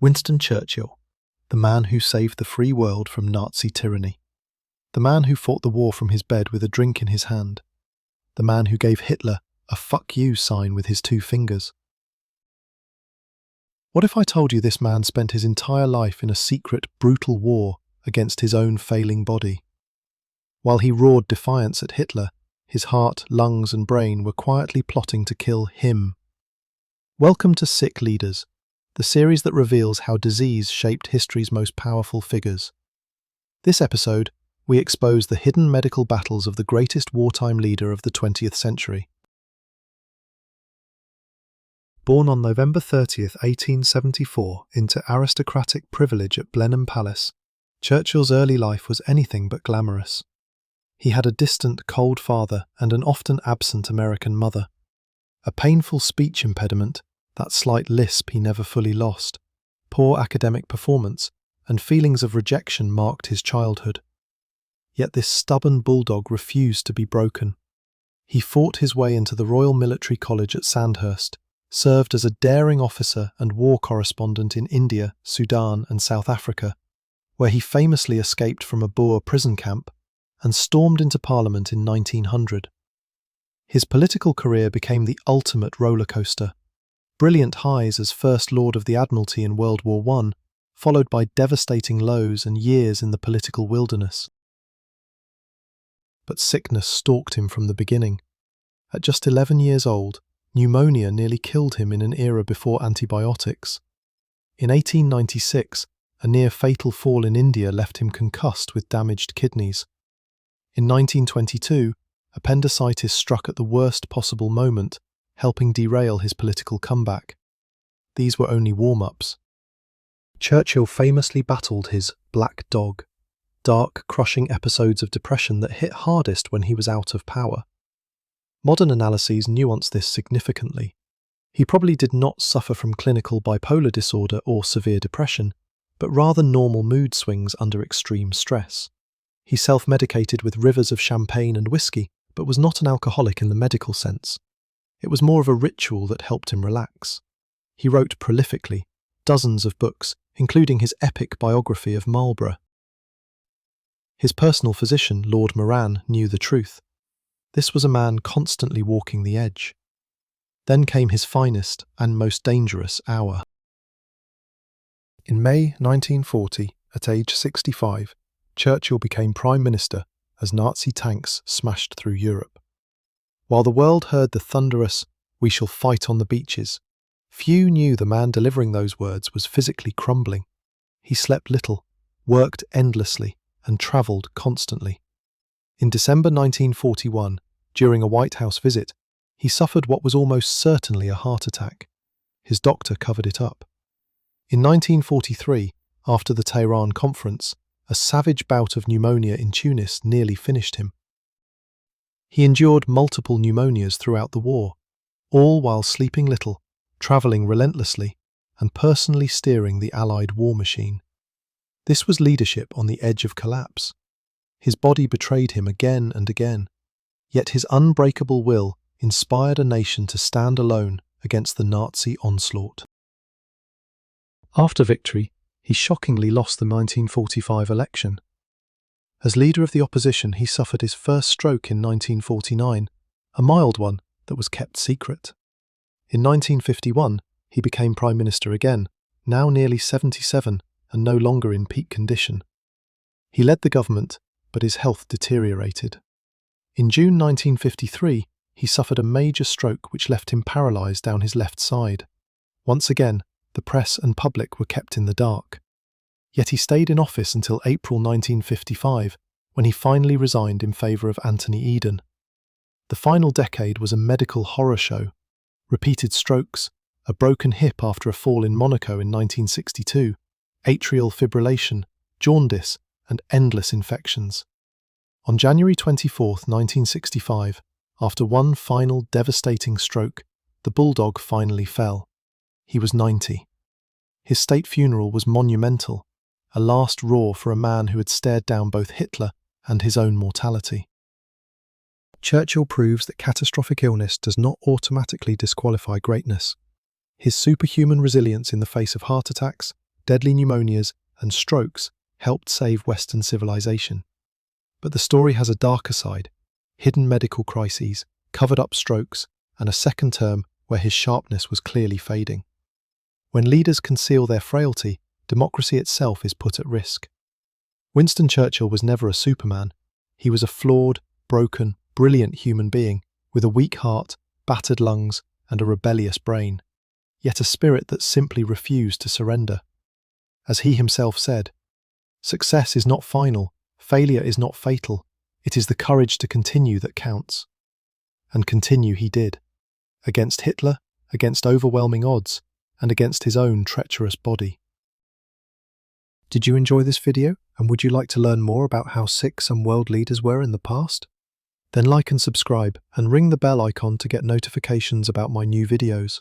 Winston Churchill, the man who saved the free world from Nazi tyranny. The man who fought the war from his bed with a drink in his hand. The man who gave Hitler a "fuck you" sign with his 2 fingers. What if I told you this man spent his entire life in a secret, brutal war against his own failing body? While he roared defiance at Hitler, his heart, lungs and brain were quietly plotting to kill him. Welcome to Sick Leaders, the series that reveals how disease shaped history's most powerful figures. This episode, we expose the hidden medical battles of the greatest wartime leader of the 20th century. Born on November 30th, 1874, into aristocratic privilege at Blenheim Palace, Churchill's early life was anything but glamorous. He had a distant, cold father and an often absent American mother. A painful speech impediment, that slight lisp he never fully lost, poor academic performance, and feelings of rejection marked his childhood. Yet this stubborn bulldog refused to be broken. He fought his way into the Royal Military College at Sandhurst, served as a daring officer and war correspondent in India, Sudan and South Africa, where he famously escaped from a Boer prison camp and stormed into Parliament in 1900. His political career became the ultimate roller coaster. Brilliant highs as First Lord of the Admiralty in World War I, followed by devastating lows and years in the political wilderness. But sickness stalked him from the beginning. At just 11 years old, pneumonia nearly killed him in an era before antibiotics. In 1896, a near-fatal fall in India left him concussed with damaged kidneys. In 1922, appendicitis struck at the worst possible moment, helping derail his political comeback. These were only warm-ups. Churchill famously battled his black dog, dark, crushing episodes of depression that hit hardest when he was out of power. Modern analyses nuance this significantly. He probably did not suffer from clinical bipolar disorder or severe depression, but rather normal mood swings under extreme stress. He self-medicated with rivers of champagne and whiskey, but was not an alcoholic in the medical sense. It was more of a ritual that helped him relax. He wrote prolifically, dozens of books, including his epic biography of Marlborough. His personal physician, Lord Moran, knew the truth. This was a man constantly walking the edge. Then came his finest and most dangerous hour. In May 1940, at age 65, Churchill became Prime Minister as Nazi tanks smashed through Europe. While the world heard the thunderous, "We shall fight on the beaches," few knew the man delivering those words was physically crumbling. He slept little, worked endlessly, and travelled constantly. In December 1941, during a White House visit, he suffered what was almost certainly a heart attack. His doctor covered it up. In 1943, after the Tehran conference, a savage bout of pneumonia in Tunis nearly finished him. He endured multiple pneumonias throughout the war, all while sleeping little, travelling relentlessly, and personally steering the Allied war machine. This was leadership on the edge of collapse. His body betrayed him again and again, yet his unbreakable will inspired a nation to stand alone against the Nazi onslaught. After victory, he shockingly lost the 1945 election. As leader of the opposition, he suffered his first stroke in 1949, a mild one that was kept secret. In 1951, he became Prime Minister again, now nearly 77 and no longer in peak condition. He led the government, but his health deteriorated. In June 1953, he suffered a major stroke which left him paralysed down his left side. Once again, the press and public were kept in the dark. Yet he stayed in office until April 1955, when he finally resigned in favour of Anthony Eden. The final decade was a medical horror show. Repeated strokes, a broken hip after a fall in Monaco in 1962, atrial fibrillation, jaundice, and endless infections. On January 24, 1965, after one final devastating stroke, the bulldog finally fell. He was 90. His state funeral was monumental, a last roar for a man who had stared down both Hitler and his own mortality. Churchill proves that catastrophic illness does not automatically disqualify greatness. His superhuman resilience in the face of heart attacks, deadly pneumonias, and strokes helped save Western civilization. But the story has a darker side: hidden medical crises, covered-up strokes, and a second term where his sharpness was clearly fading. When leaders conceal their frailty, democracy itself is put at risk. Winston Churchill was never a Superman. He was a flawed, broken, brilliant human being with a weak heart, battered lungs, and a rebellious brain, yet a spirit that simply refused to surrender. As he himself said, "Success is not final, failure is not fatal, it is the courage to continue that counts." And continue he did, against Hitler, against overwhelming odds, and against his own treacherous body. Did you enjoy this video, and would you like to learn more about how sick some world leaders were in the past? Then like and subscribe, and ring the bell icon to get notifications about my new videos.